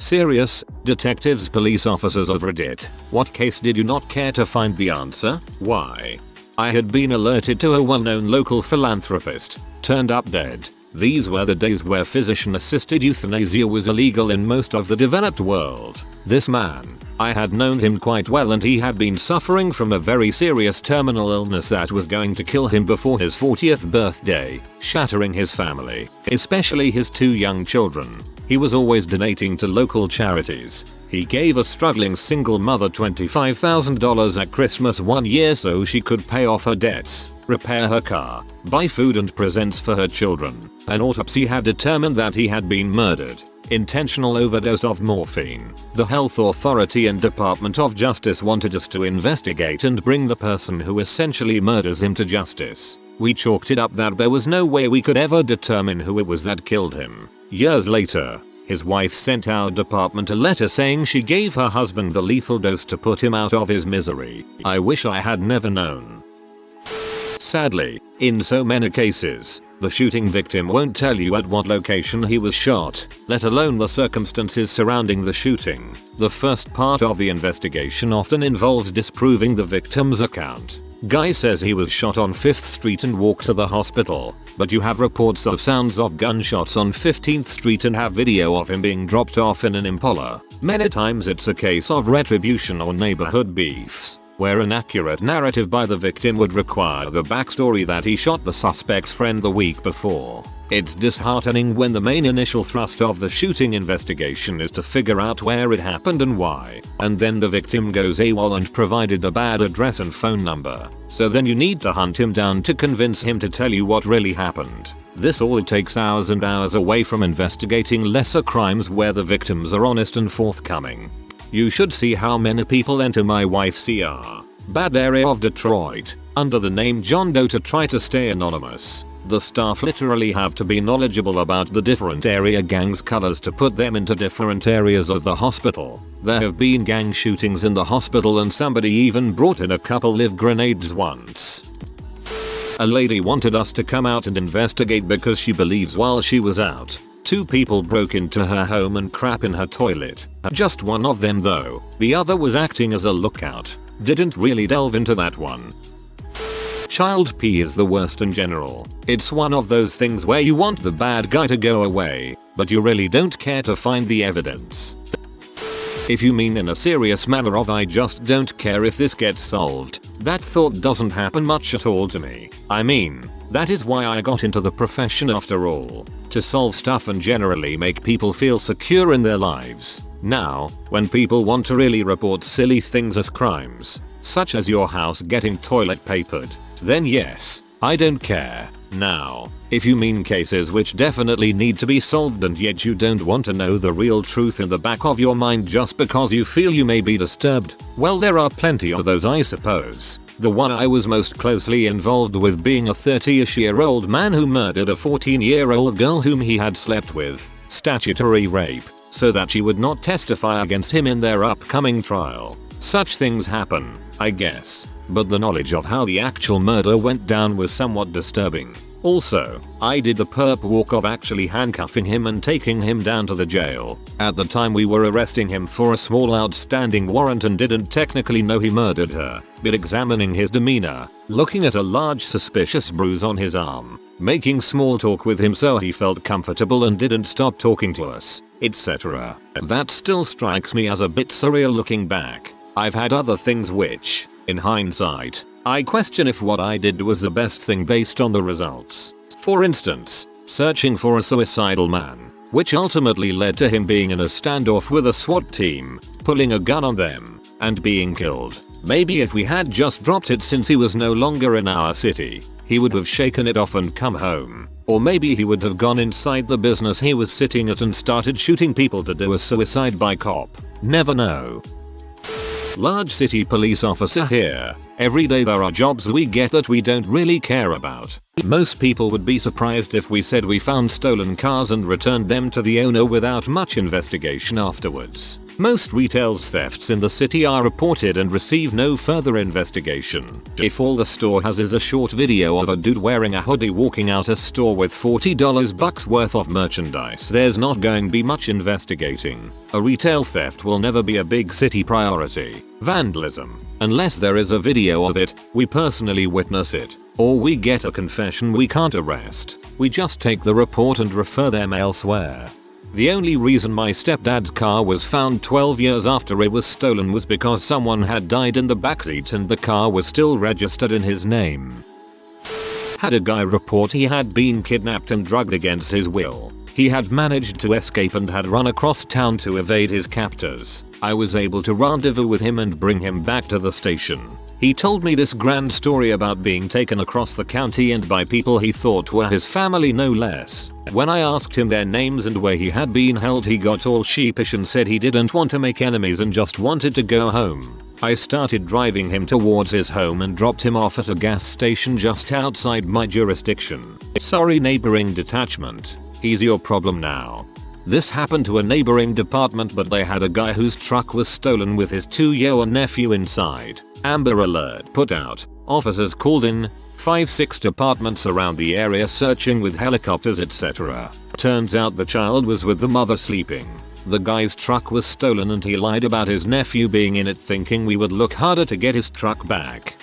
Serious, detectives, police officers of Reddit, what case did you not care to find the answer? Why? I had been alerted to a well-known local philanthropist, turned up dead. These were the days where physician-assisted euthanasia was illegal in most of the developed world. This man, I had known him quite well, and he had been suffering from a very serious terminal illness that was going to kill him before his 40th birthday, shattering his family, especially his 2 young children. He was always donating to local charities. He gave a struggling single mother $25,000 at Christmas one year so she could pay off her debts, repair her car, buy food and presents for her children. An autopsy had determined that he had been murdered. Intentional overdose of morphine. The Health Authority and Department of Justice wanted us to investigate and bring the person who essentially murders him to justice. We chalked it up that there was no way we could ever determine who it was that killed him. Years later, his wife sent our department a letter saying she gave her husband the lethal dose to put him out of his misery. I wish I had never known. Sadly, in so many cases, the shooting victim won't tell you at what location he was shot, let alone the circumstances surrounding the shooting. The first part of the investigation often involves disproving the victim's account. Guy says he was shot on 5th Street and walked to the hospital, but you have reports of sounds of gunshots on 15th Street and have video of him being dropped off in an Impala. Many times it's a case of retribution or neighborhood beefs, where an accurate narrative by the victim would require the backstory that he shot the suspect's friend the week before. It's disheartening when the main initial thrust of the shooting investigation is to figure out where it happened and why, and then the victim goes AWOL and provided a bad address and phone number. So then you need to hunt him down to convince him to tell you what really happened. This all takes hours and hours away from investigating lesser crimes where the victims are honest and forthcoming. You should see how many people enter my wife's CR, bad area of Detroit, under the name John Doe to try to stay anonymous. The staff literally have to be knowledgeable about the different area gangs' colors to put them into different areas of the hospital. There have been gang shootings in the hospital and somebody even brought in a couple live grenades once. A lady wanted us to come out and investigate because she believes while she was out, 2 people broke into her home and crap in her toilet. Just one of them though, the other was acting as a lookout. Didn't really delve into that one. Child pee is the worst in general. It's one of those things where you want the bad guy to go away, but you really don't care to find the evidence. If you mean in a serious manner of I just don't care if this gets solved, that thought doesn't happen much at all to me. I mean, that is why I got into the profession after all. To solve stuff and generally make people feel secure in their lives. Now, when people want to really report silly things as crimes, such as your house getting toilet papered, then yes, I don't care. Now, if you mean cases which definitely need to be solved and yet you don't want to know the real truth in the back of your mind just because you feel you may be disturbed, well, there are plenty of those, I suppose. The one I was most closely involved with being a 30-ish-year-old man who murdered a 14-year-old girl whom he had slept with, statutory rape, so that she would not testify against him in their upcoming trial. Such things happen, I guess, but the knowledge of how the actual murder went down was somewhat disturbing. Also, I did the perp walk of actually handcuffing him and taking him down to the jail. At the time we were arresting him for a small outstanding warrant and didn't technically know he murdered her, but examining his demeanor, looking at a large suspicious bruise on his arm, making small talk with him so he felt comfortable and didn't stop talking to us, etc. That still strikes me as a bit surreal looking back. I've had other things which, in hindsight, I question if what I did was the best thing based on the results. For instance, searching for a suicidal man, which ultimately led to him being in a standoff with a SWAT team, pulling a gun on them, and being killed. Maybe if we had just dropped it since he was no longer in our city, he would have shaken it off and come home. Or maybe he would have gone inside the business he was sitting at and started shooting people to do a suicide by cop. Never know. Large city police officer here. Every day there are jobs we get that we don't really care about. Most people would be surprised if we said we found stolen cars and returned them to the owner without much investigation afterwards. Most retail thefts in the city are reported and receive no further investigation. If all the store has is a short video of a dude wearing a hoodie walking out a store with $40 bucks worth of merchandise, there's not going to be much investigating. A retail theft will never be a big city priority. Vandalism. Unless there is a video of it, we personally witness it, or we get a confession we can't arrest. We just take the report and refer them elsewhere. The only reason my stepdad's car was found 12 years after it was stolen was because someone had died in the backseat and the car was still registered in his name. Had a guy report he had been kidnapped and drugged against his will. He had managed to escape and had run across town to evade his captors. I was able to rendezvous with him and bring him back to the station. He told me this grand story about being taken across the county and by people he thought were his family no less. When I asked him their names and where he had been held, he got all sheepish and said he didn't want to make enemies and just wanted to go home. I started driving him towards his home and dropped him off at a gas station just outside my jurisdiction. Sorry, neighboring detachment. He's your problem now. This happened to a neighboring department, but they had a guy whose truck was stolen with his 2-year-old nephew inside. Amber alert put out. Officers called in. 5-6 departments around the area searching with helicopters etc. Turns out the child was with the mother sleeping. The guy's truck was stolen and he lied about his nephew being in it, thinking we would look harder to get his truck back.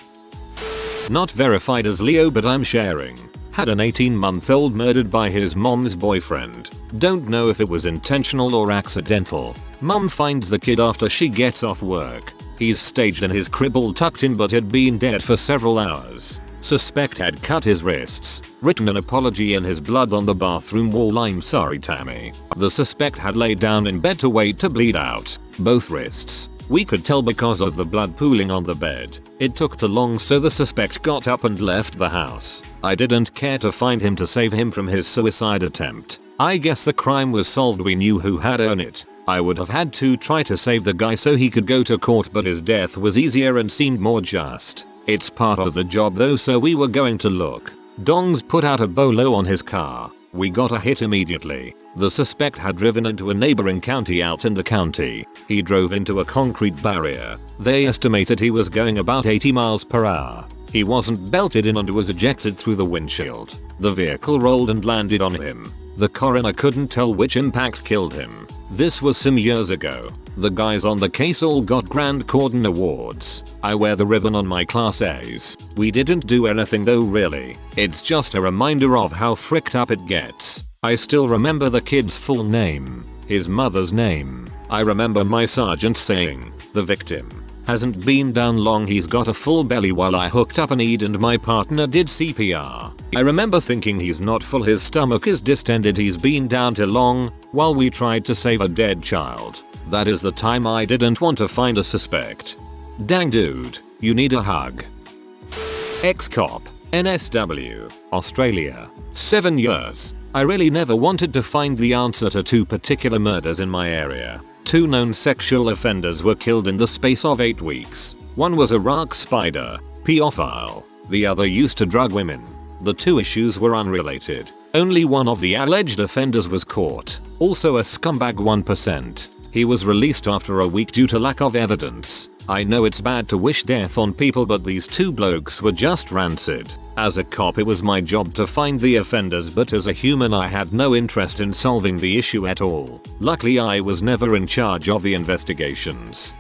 Not verified as Leo, but I'm sharing. Had an 18-month-old murdered by his mom's boyfriend. Don't know if it was intentional or accidental. Mom finds the kid after she gets off work. He's staged in his crib all tucked in but had been dead for several hours. Suspect had cut his wrists, written an apology in his blood on the bathroom wall, "I'm sorry Tammy." The suspect had laid down in bed to wait to bleed out both wrists. We could tell because of the blood pooling on the bed. It took too long, so the suspect got up and left the house. I didn't care to find him to save him from his suicide attempt. I guess the crime was solved. We knew who had done it. I would have had to try to save the guy so he could go to court, but his death was easier and seemed more just. It's part of the job though, so we were going to look. Dongs put out a bolo on his car. We got a hit immediately. The suspect had driven into a neighboring county out in the county. He drove into a concrete barrier. They estimated he was going about 80 miles per hour. He wasn't belted in and was ejected through the windshield. The vehicle rolled and landed on him. The coroner couldn't tell which impact killed him. This was some years ago. The guys on the case all got Grand Cordon awards. I wear the ribbon on my class A's. We didn't do anything though really. It's just a reminder of how fricked up it gets. I still remember the kid's full name, his mother's name. I remember my sergeant saying, "The victim hasn't been down long, he's got a full belly," while I hooked up an ED and my partner did CPR. I remember thinking he's not full, his stomach is distended, he's been down too long, while we tried to save a dead child. That is the time I didn't want to find a suspect. Dang dude, you need a hug. Ex-cop, NSW, Australia. 7 years. I really never wanted to find the answer to 2 particular murders in my area. 2 known sexual offenders were killed in the space of 8 weeks. One was a rock spider, pedophile. The other used to drug women. The 2 issues were unrelated. Only one of the alleged offenders was caught, also a scumbag 1%. He was released after a week due to lack of evidence. I know it's bad to wish death on people, but these 2 blokes were just rancid. As a cop it was my job to find the offenders, but as a human I had no interest in solving the issue at all. Luckily I was never in charge of the investigations.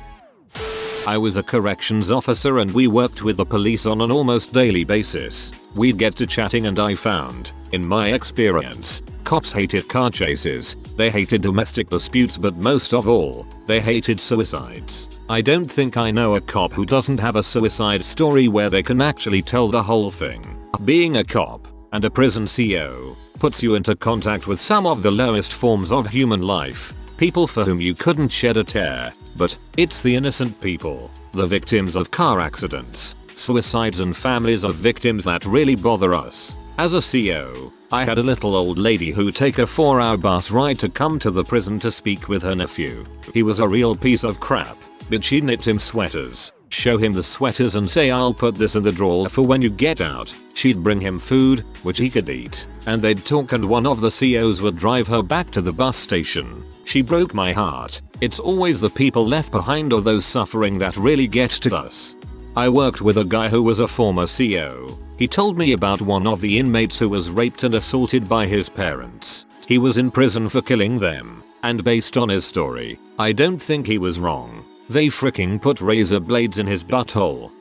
I was a corrections officer and we worked with the police on an almost daily basis. We'd get to chatting and I found, in my experience, cops hated car chases, they hated domestic disputes, but most of all, they hated suicides. I don't think I know a cop who doesn't have a suicide story where they can actually tell the whole thing. Being a cop and a prison CO puts you into contact with some of the lowest forms of human life. People for whom you couldn't shed a tear, but it's the innocent people, the victims of car accidents, suicides and families of victims that really bother us. As a CO, I had a little old lady who take a 4-hour bus ride to come to the prison to speak with her nephew. He was a real piece of crap, but she knit him sweaters, show him the sweaters and say, "I'll put this in the drawer for when you get out." She'd bring him food, which he could eat, and they'd talk, and one of the COs would drive her back to the bus station. She broke my heart. It's always the people left behind or those suffering that really get to us. I worked with a guy who was a former CO. He told me about one of the inmates who was raped and assaulted by his parents. He was in prison for killing them, and based on his story, I don't think he was wrong. They freaking put razor blades in his butthole.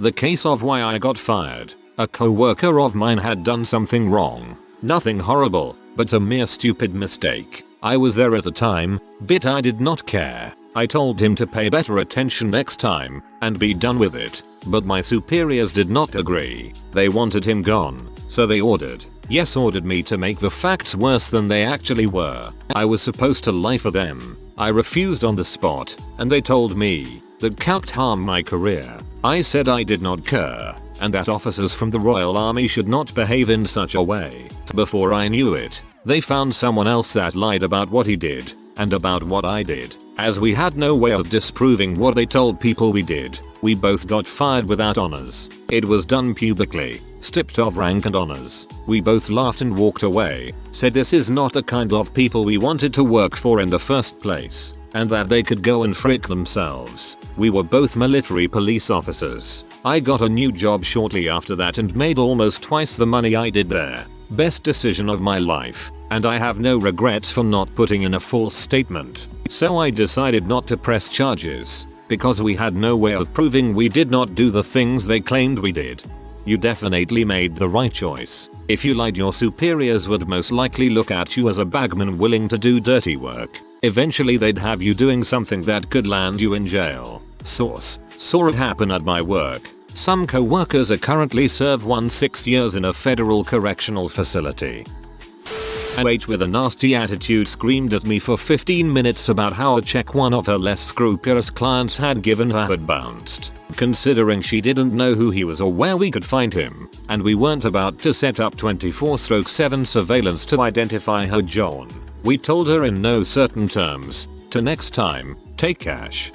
The case of why I got fired. A co-worker of mine had done something wrong. Nothing horrible, but a mere stupid mistake. I was there at the time, but I did not care. I told him to pay better attention next time and be done with it, but my superiors did not agree. They wanted him gone, so they ordered me to make the facts worse than they actually were. I was supposed to lie for them. I refused on the spot, and they told me that could harm my career. I said I did not care, and that officers from the Royal Army should not behave in such a way. Before I knew it, they found someone else that lied about what he did, and about what I did. As we had no way of disproving what they told people we did, we both got fired without honors. It was done publicly, stripped of rank and honors. We both laughed and walked away, said this is not the kind of people we wanted to work for in the first place, and that they could go and frick themselves. We were both military police officers. I got a new job shortly after that and made almost twice the money I did there. Best decision of my life, and I have no regrets for not putting in a false statement. So I decided not to press charges, because we had no way of proving we did not do the things they claimed we did. You definitely made the right choice. If you lied, your superiors would most likely look at you as a bagman willing to do dirty work. Eventually they'd have you doing something that could land you in jail. Source: saw it happen at my work. Some co-workers are currently serve 6 years in a federal correctional facility. H with a nasty attitude screamed at me for 15 minutes about how a check one of her less scrupulous clients had given her had bounced, considering she didn't know who he was or where we could find him, and we weren't about to set up 24/7 surveillance to identify her John. We told her in no certain terms to next time, take cash.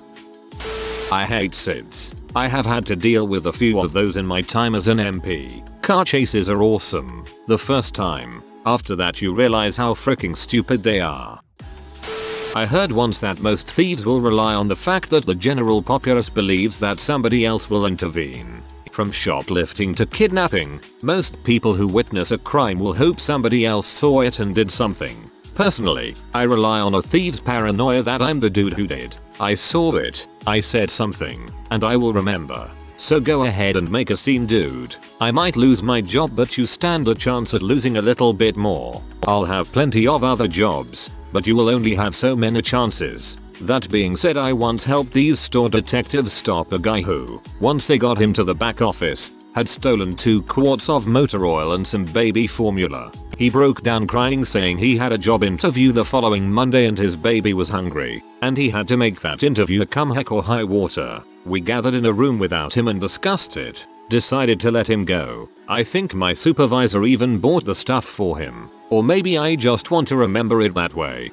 I hate SIDS. I have had to deal with a few of those in my time as an MP. Car chases are awesome the first time. After that you realize how freaking stupid they are. I heard once that most thieves will rely on the fact that the general populace believes that somebody else will intervene. From shoplifting to kidnapping, most people who witness a crime will hope somebody else saw it and did something. Personally, I rely on a thief's paranoia that I'm the dude who did. I saw it, I said something, and I will remember. So go ahead and make a scene, dude. I might lose my job, but you stand a chance at losing a little bit more. I'll have plenty of other jobs, but you will only have so many chances. That being said, I once helped these store detectives stop a guy who, once they got him to the back office, had stolen 2 quarts of motor oil and some baby formula. He broke down crying, saying he had a job interview the following Monday and his baby was hungry, and he had to make that interview come heck or high water. We gathered in a room without him and discussed it. Decided to let him go. I think my supervisor even bought the stuff for him. Or maybe I just want to remember it that way.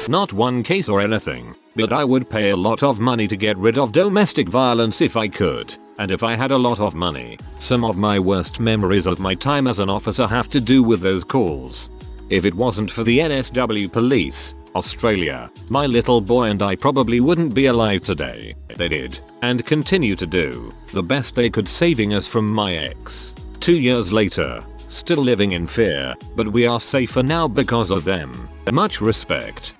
Not one case or anything, but I would pay a lot of money to get rid of domestic violence if I could. And if I had a lot of money. Some of my worst memories of my time as an officer have to do with those calls. If it wasn't for the NSW Police, Australia, my little boy and I probably wouldn't be alive today. They did, and continue to do, the best they could saving us from my ex. 2 years later, still living in fear, but we are safer now because of them. Much respect.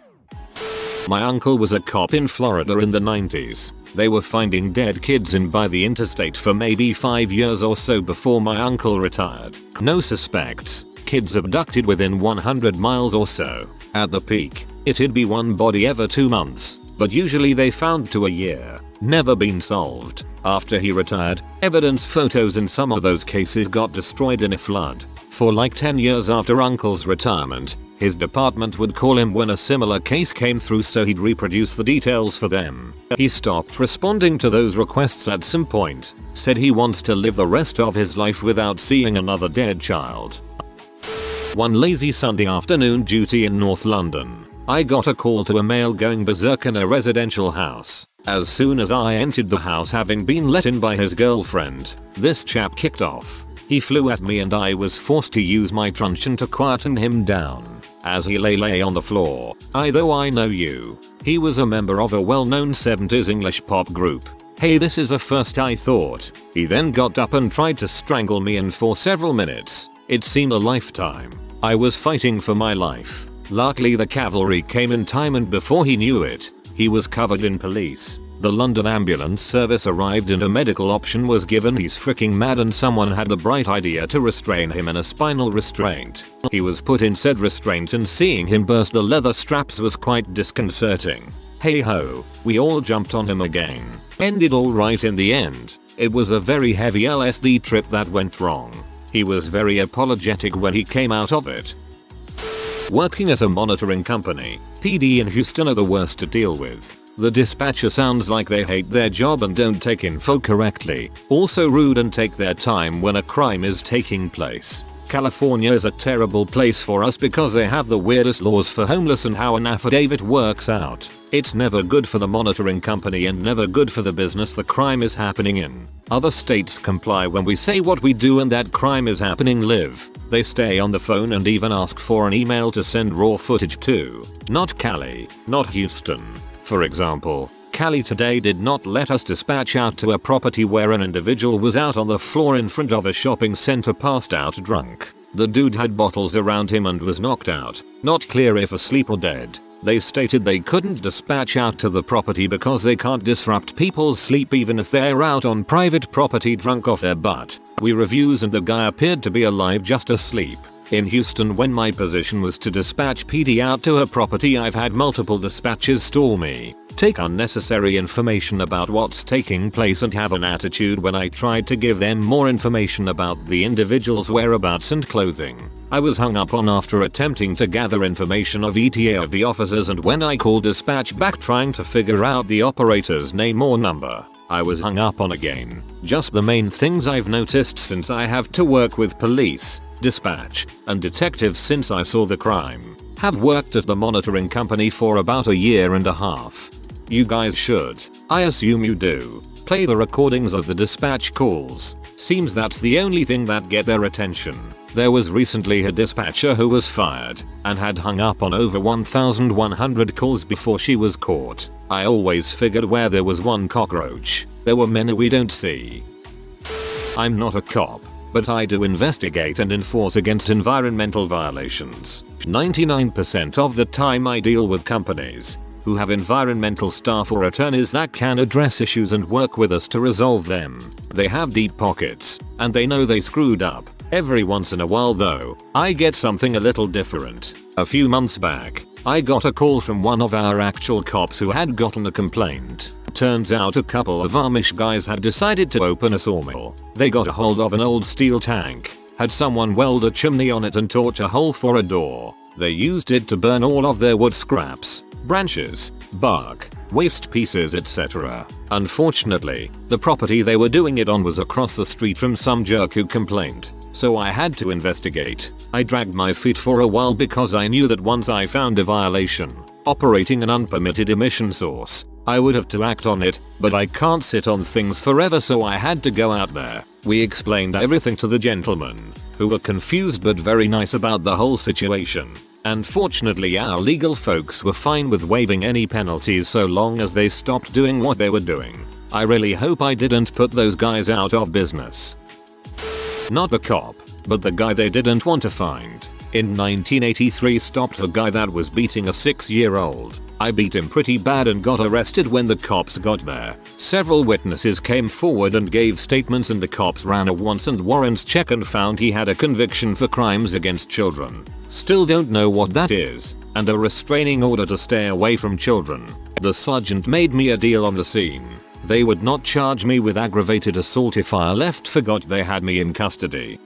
My uncle was a cop in Florida in the 90s. They were finding dead kids in by the interstate for maybe 5 years or so before my uncle retired. No suspects, kids abducted within 100 miles or so. At the peak, it'd be one body every 2 months, but usually they found to a year. Never been solved. After he retired, evidence photos in some of those cases got destroyed in a flood. For like 10 years after uncle's retirement, his department would call him when a similar case came through so he'd reproduce the details for them. He stopped responding to those requests at some point, said he wants to live the rest of his life without seeing another dead child. One lazy Sunday afternoon duty in North London, I got a call to a male going berserk in a residential house. As soon as I entered the house, having been let in by his girlfriend, this chap kicked off. He flew at me and I was forced to use my truncheon to quieten him down. as he lay on the floor. Though I know you. He was a member of a well-known 70s English pop group. Hey, this is a first, I thought. He then got up and tried to strangle me, and for several minutes. It seemed a lifetime. I was fighting for my life. Luckily the cavalry came in time, and before he knew it, he was covered in police. The London ambulance service arrived and a medical option was given. He's freaking mad, and someone had the bright idea to restrain him in a spinal restraint. He was put in said restraint, and seeing him burst the leather straps was quite disconcerting. Hey ho, we all jumped on him again. Ended alright in the end. It was a very heavy LSD trip that went wrong. He was very apologetic when he came out of it. Working at a monitoring company, PD in Houston are the worst to deal with. The dispatcher sounds like they hate their job and don't take info correctly. Also rude and take their time when a crime is taking place. California is a terrible place for us because they have the weirdest laws for homeless and how an affidavit works out. It's never good for the monitoring company and never good for the business the crime is happening in. Other states comply when we say what we do and that crime is happening live. They stay on the phone and even ask for an email to send raw footage to. Not Cali, not Houston. For example, Cali today did not let us dispatch out to a property where an individual was out on the floor in front of a shopping center passed out drunk. The dude had bottles around him and was knocked out, not clear if asleep or dead. They stated they couldn't dispatch out to the property because they can't disrupt people's sleep even if they're out on private property drunk off their butt. We reviews and the guy appeared to be alive, just asleep. In Houston, when my position was to dispatch PD out to a property, I've had multiple dispatches stall me, take unnecessary information about what's taking place, and have an attitude when I tried to give them more information about the individual's whereabouts and clothing. I was hung up on after attempting to gather information of ETA of the officers, and when I called dispatch back trying to figure out the operator's name or number, I was hung up on again. Just the main things I've noticed since I have to work with police, dispatch, and detectives since I saw the crime. Have worked at the monitoring company for about 1.5 years. You guys should. I assume you do. Play the recordings of the dispatch calls. Seems that's the only thing that get their attention. There was recently a dispatcher who was fired and had hung up on over 1,100 calls before she was caught. I always figured where there was one cockroach, there were many we don't see. I'm not a cop, but I do investigate and enforce against environmental violations. 99% of the time I deal with companies who have environmental staff or attorneys that can address issues and work with us to resolve them. They have deep pockets, and they know they screwed up. Every once in a while though, I get something a little different. A few months back, I got a call from one of our actual cops who had gotten a complaint. Turns out a couple of Amish guys had decided to open a sawmill. They got a hold of an old steel tank, had someone weld a chimney on it and torch a hole for a door. They used it to burn all of their wood scraps, branches, bark, waste pieces, etc. Unfortunately, the property they were doing it on was across the street from some jerk who complained, so I had to investigate. I dragged my feet for a while because I knew that once I found a violation, operating an unpermitted emission source, I would have to act on it, but I can't sit on things forever, so I had to go out there. We explained everything to the gentlemen, who were confused but very nice about the whole situation. And fortunately our legal folks were fine with waiving any penalties so long as they stopped doing what they were doing. I really hope I didn't put those guys out of business. Not the cop, but the guy they didn't want to find. In 1983 stopped a guy that was beating a 6-year-old. I beat him pretty bad and got arrested when the cops got there. Several witnesses came forward and gave statements, and the cops ran a warrants and warrants check and found he had a conviction for crimes against children. Still don't know what that is, and a restraining order to stay away from children. The sergeant made me a deal on the scene. They would not charge me with aggravated assault if I left forgot they had me in custody.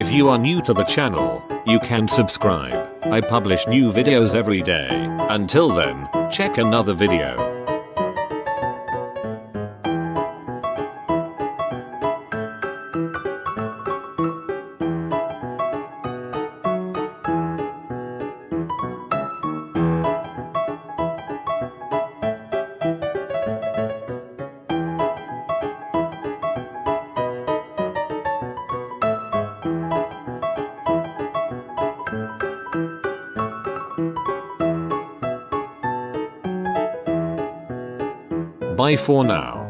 If you are new to the channel, you can subscribe. I publish new videos every day. Until then, check another video. Bye for now.